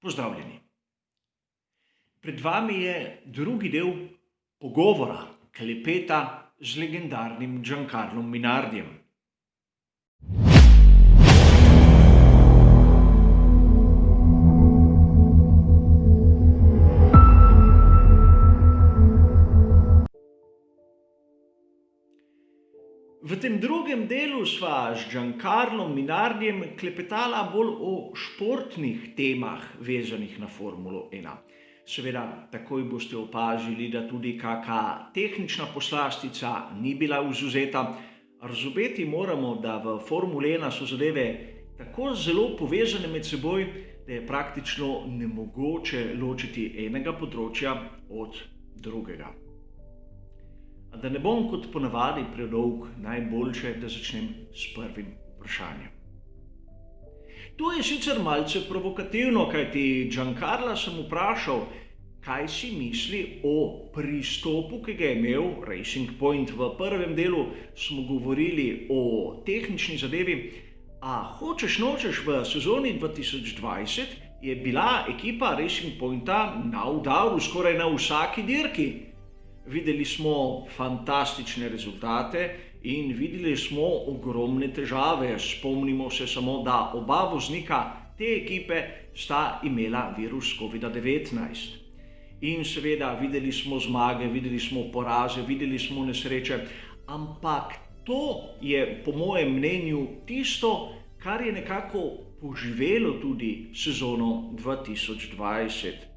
Pozdravljeni. Pred vami je drugi del pogovora, klepeta z legendarnim Giancarlom Minardijem. V tem drugem delu sva z Giancarlom Minardijem klepetala bolj o športnih temah vezanih na Formulo 1. Seveda, takoj boste opazili, da tudi kakšna tehnična poslastica ni bila izvzeta. Razumeti moramo, da v Formuli 1 so zadeve tako zelo povezane med seboj, da je praktično nemogoče ločiti enega področja od drugega. Da ne bom kot ponavadi predolg, najboljše, da začnem s prvim vprašanjem. To je sicer malce provokativno, kajti Giancarla sem vprašal, kaj si misli o pristopu, ki ga je imel Racing Point. V prvem delu smo govorili o tehnični zadevi, a hočeš nočeš v sezoni 2020 je bila ekipa Racing Pointa na udaru skoraj na vsaki dirki. Videli smo fantastične rezultate in videli smo ogromne težave. Spomnimo se samo, da oba voznika te ekipe sta imela virus COVID-19. In seveda videli smo zmage, videli smo poraze, videli smo nesreče, ampak to je po mojem mnenju tisto, kar je nekako poživelo tudi sezono 2020.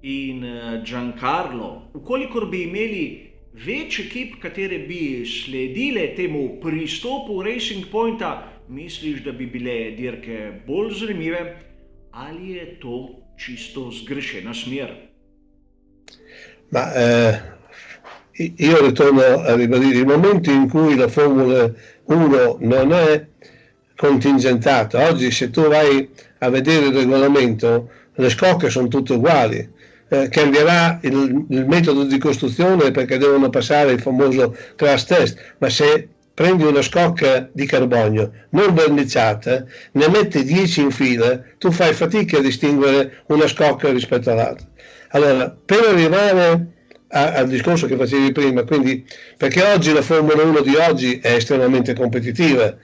In Giancarlo, ukolikor bi imeli več ekip, katere bi sledile temu pristopu Racing Pointa, misliš, da bi bile dirke bolj zanimive, ali je to čisto zgrešena smer? Io ritorno a ribadire il momento in cui la Formula 1 non è contingentata. Oggi se tu vai a vedere il regolamento, le scocche sono tutte uguali. Cambierà il metodo di costruzione perché devono passare il famoso crash test, ma se prendi una scocca di carbonio non verniciata, ne metti 10 in fila, tu fai fatica a distinguere una scocca rispetto all'altra. Allora, per arrivare al discorso che facevi prima, quindi perché oggi la Formula 1 di oggi è estremamente competitiva.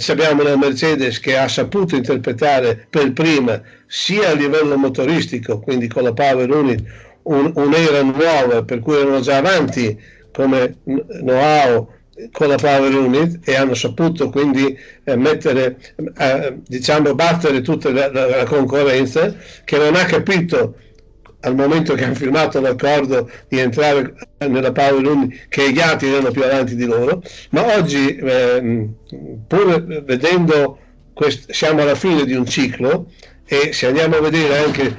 Abbiamo una Mercedes che ha saputo interpretare per prima sia a livello motoristico, quindi con la Power Unit, un'era nuova, per cui erano già avanti come know-how con la Power Unit e hanno saputo quindi battere tutta la concorrenza, che non ha capito al momento che hanno firmato l'accordo di entrare nella Power Unit che gli altri erano più avanti di loro, ma oggi pur vedendo siamo alla fine di un ciclo e se andiamo a vedere anche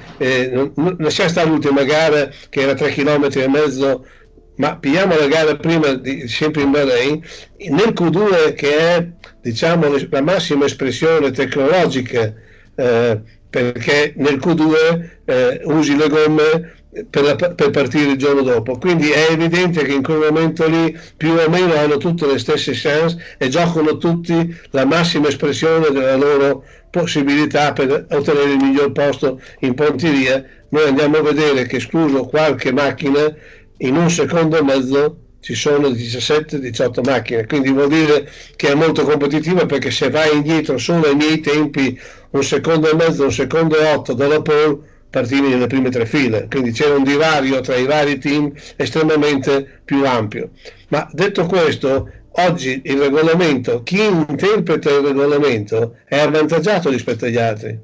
lascia stare l'ultima gara che era 3,5 km, ma pigliamo la gara prima sempre in Bahrain, nel Q2 che è la massima espressione tecnologica, perché nel Q2 usi le gomme per partire il giorno dopo, quindi è evidente che in quel momento lì più o meno hanno tutte le stesse chance e giocano tutti la massima espressione della loro possibilità per ottenere il miglior posto in ponteria. Noi andiamo a vedere che, escluso qualche macchina, in un secondo e mezzo ci sono 17-18 macchine, quindi vuol dire che è molto competitiva, perché se vai indietro solo ai miei tempi, 1 secondo e mezzo, 1 secondo e 8 dalla pole, partivi nelle prime 3 file, quindi c'era un divario tra i vari team estremamente più ampio. Ma detto questo, oggi il regolamento, chi interpreta il regolamento è avvantaggiato rispetto agli altri,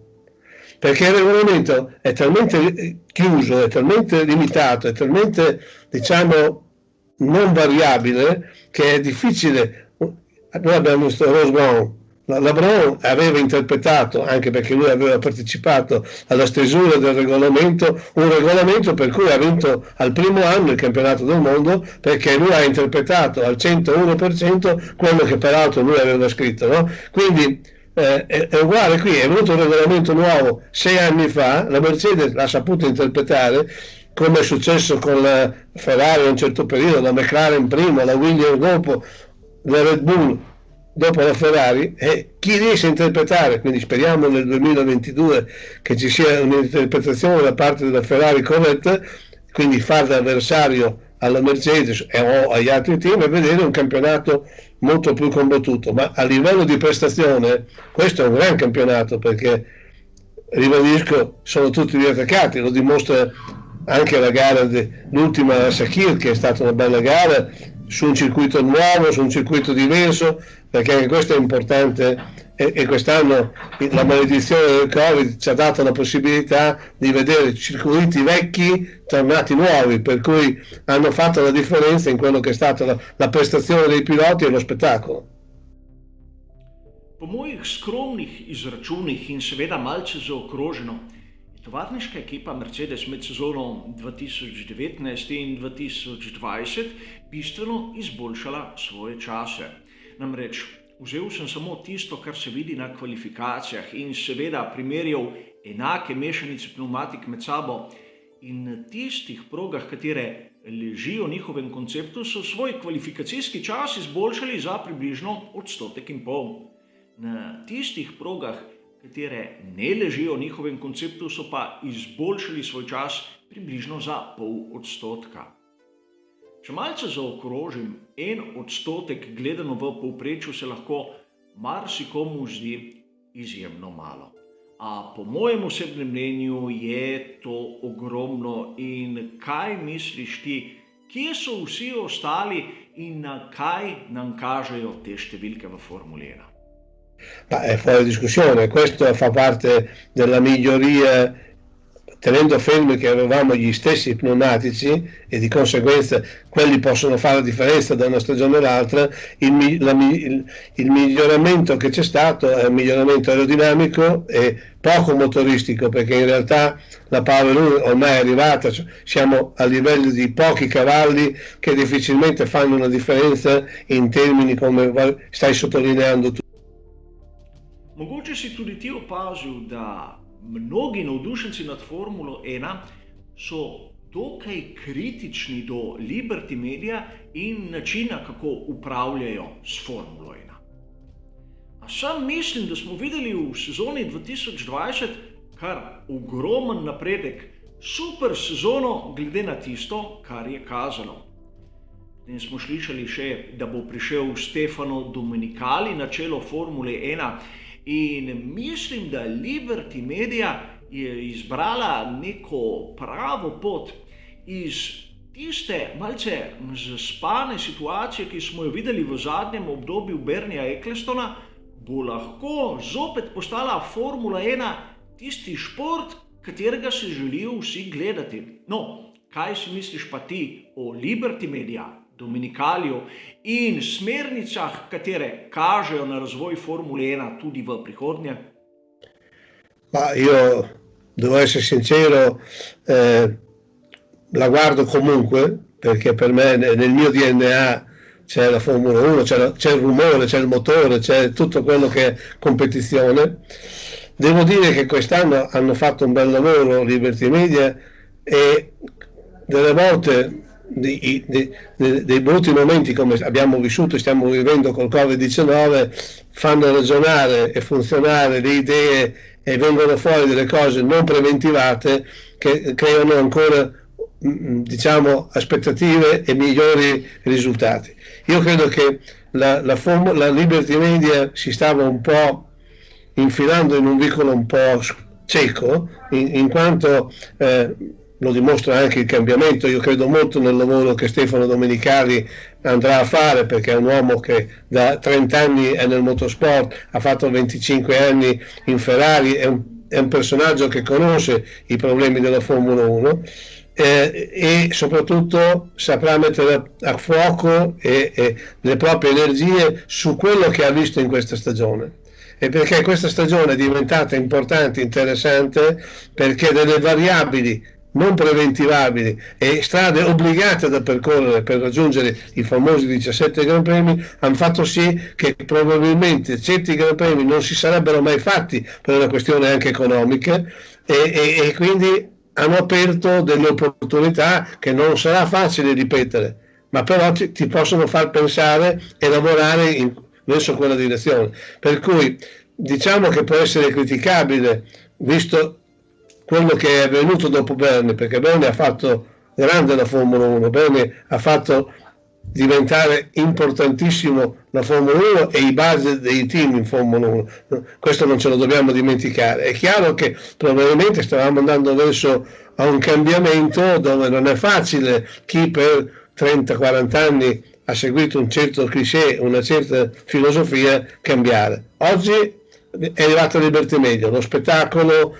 perché il regolamento è talmente chiuso, è talmente limitato, è talmente non variabile, che è difficile. Noi abbiamo visto Ross Brown. La Brown aveva interpretato, anche perché lui aveva partecipato alla stesura del regolamento, un regolamento per cui ha vinto al primo anno il campionato del mondo, perché lui ha interpretato al 101% quello che peraltro lui aveva scritto, no? Quindi è uguale qui, è venuto un regolamento nuovo 6 anni fa, la Mercedes l'ha saputo interpretare, come è successo con la Ferrari a un certo periodo, la McLaren prima, la Williams dopo, la Red Bull dopo la Ferrari, e chi riesce a interpretare, quindi speriamo nel 2022 che ci sia un'interpretazione da parte della Ferrari corretta, quindi far da avversario alla Mercedes o agli altri team e vedere un campionato molto più combattuto. Ma a livello di prestazione questo è un gran campionato, perché ribadisco, sono tutti riattaccati, lo dimostra anche la gara l'ultima a Sakir, che è stata una bella gara su un circuito nuovo, su un circuito diverso, perché anche questo è importante, e quest'anno la maledizione del Covid ci ha dato la possibilità di vedere circuiti vecchi tornati nuovi, per cui hanno fatto la differenza in quello che è stata la prestazione dei piloti e lo spettacolo. Po mojih skromnih izračunih in seveda malce zaokroženo, je tovarniška ekipa Mercedes med sezono 2019 in 2020 bistveno izboljšala svoje čase. Namreč vzel sem samo tisto, kar se vidi na kvalifikacijah in seveda primerjal enake mešanice pneumatik med sabo, in na tistih progah, katere ležijo v njihovem konceptu, so svoj kvalifikacijski čas izboljšali za približno 1,5 %. Na tistih progah, katere ne ležijo v njihovem konceptu, so pa izboljšali svoj čas približno za 0,5 %. Če malce zaokrožim, 1 % gledano v povprečju se lahko marsikomu zdi izjemno malo. A po mojem osebnem mnenju je to ogromno. In kaj misliš ti, kje so vsi ostali in na kaj nam kažejo te številke v Formuli 1? Ma è fuori discussione, questo fa parte della miglioria, tenendo fermi che avevamo gli stessi pneumatici e di conseguenza quelli possono fare la differenza da una stagione all'altra. Il miglioramento che c'è stato è un miglioramento aerodinamico e poco motoristico, perché in realtà la Power 1 ormai è arrivata, siamo a livello di pochi cavalli che difficilmente fanno una differenza in termini come stai sottolineando tu. Mogoče si tudi ti opazil, da mnogi navdušenci nad Formulo 1 so dokaj kritični do Liberty Media in načina, kako upravljajo s Formulo 1. A sam mislim, da smo videli v sezoni 2020 kar ogromen napredek, super sezono glede na tisto, kar je kazalo. Potem smo slišali še, da bo prišel Stefano Domenicali na čelo Formule 1. In mislim, da Liberty Media je izbrala neko pravo pot iz tiste malce zaspane situacije, ki smo jo videli v zadnjem obdobju Bernieja Ecclestona, bo lahko zopet postala Formula 1 tisti šport, katerega se želijo vsi gledati. No, kaj si misliš pa ti o Liberty Media, Domenicaliju in smernicah, katere kažejo na razvoj Formule 1 tudi v prihodnje? Ma io devo essere sincero, la guardo comunque, perché per me nel mio DNA c'è la Formula 1, c'è il rumore, c'è il motore, c'è tutto quello che è competizione. Devo dire che quest'anno hanno fatto un bel lavoro Liberty Media, e delle volte dei brutti momenti come abbiamo vissuto e stiamo vivendo col Covid-19 fanno ragionare e funzionare le idee, e vengono fuori delle cose non preventivate che creano ancora, diciamo, aspettative e migliori risultati. Io credo che la Liberty Media si stava un po' infilando in un vicolo un po' cieco, in quanto lo dimostra anche il cambiamento. Io credo molto nel lavoro che Stefano Domenicali andrà a fare, perché è un uomo che da 30 anni è nel motorsport, ha fatto 25 anni in Ferrari, è un personaggio che conosce i problemi della Formula 1, e soprattutto saprà mettere a fuoco le proprie energie su quello che ha visto in questa stagione. E perché questa stagione è diventata importante, interessante, perché delle variabili non preventivabili e strade obbligate da percorrere per raggiungere i famosi 17 Gran Premi hanno fatto sì che probabilmente certi Gran Premi non si sarebbero mai fatti per una questione anche economica, e quindi hanno aperto delle opportunità che non sarà facile ripetere, ma però ti possono far pensare e lavorare verso quella direzione. Per cui diciamo che può essere criticabile, visto quello che è avvenuto dopo Bernie, perché Bernie ha fatto grande la Formula 1, Bernie ha fatto diventare importantissimo la Formula 1 e i base dei team in Formula 1. Questo non ce lo dobbiamo dimenticare. È chiaro che probabilmente stavamo andando verso a un cambiamento dove non è facile chi per 30-40 anni ha seguito un certo cliché, una certa filosofia, cambiare. Oggi è arrivato a Liberty Media, lo spettacolo,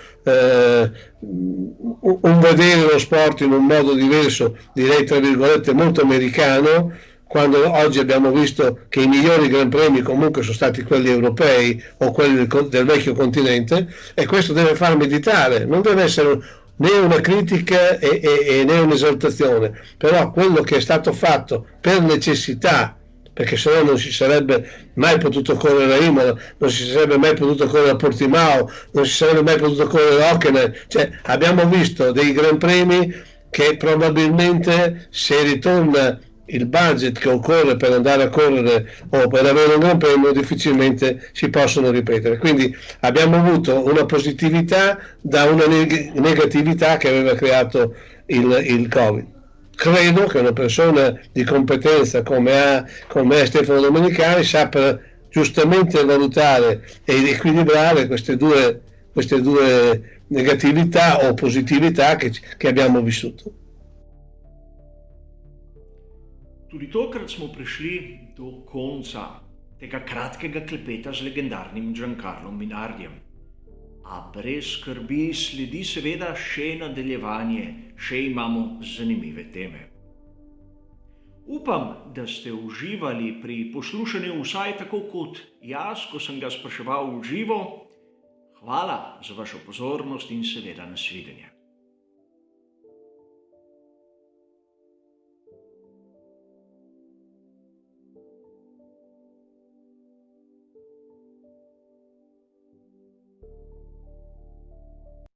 un vedere lo sport in un modo diverso, direi tra virgolette molto americano, quando oggi abbiamo visto che i migliori Gran Premi comunque sono stati quelli europei o quelli del vecchio continente, e questo deve far meditare, non deve essere né una critica né un'esaltazione, però quello che è stato fatto per necessità, perché sennò non si sarebbe mai potuto correre a Imola, non si sarebbe mai potuto correre a Portimao, non si sarebbe mai potuto correre a Hockenheim, cioè abbiamo visto dei Gran Premi che probabilmente, se ritorna il budget che occorre per andare a correre o per avere un Gran Premio, difficilmente si possono ripetere. Quindi abbiamo avuto una positività da una negatività che aveva creato il Covid. Credo che una persona di competenza come è Stefano Domenicali sappia giustamente valutare ed equilibrare queste due negatività o positività che abbiamo vissuto. Tudi tokrat smo prišli do konca tega kratkega klepeta z legendarnim Giancarlom Minardijem. A brez skrbi sledi seveda še nadaljevanje, še imamo zanimive teme. Upam, da ste uživali pri poslušanju vsaj tako kot jaz, ko sem ga spraševal v živo. Hvala za vašo pozornost in seveda nasvidenje.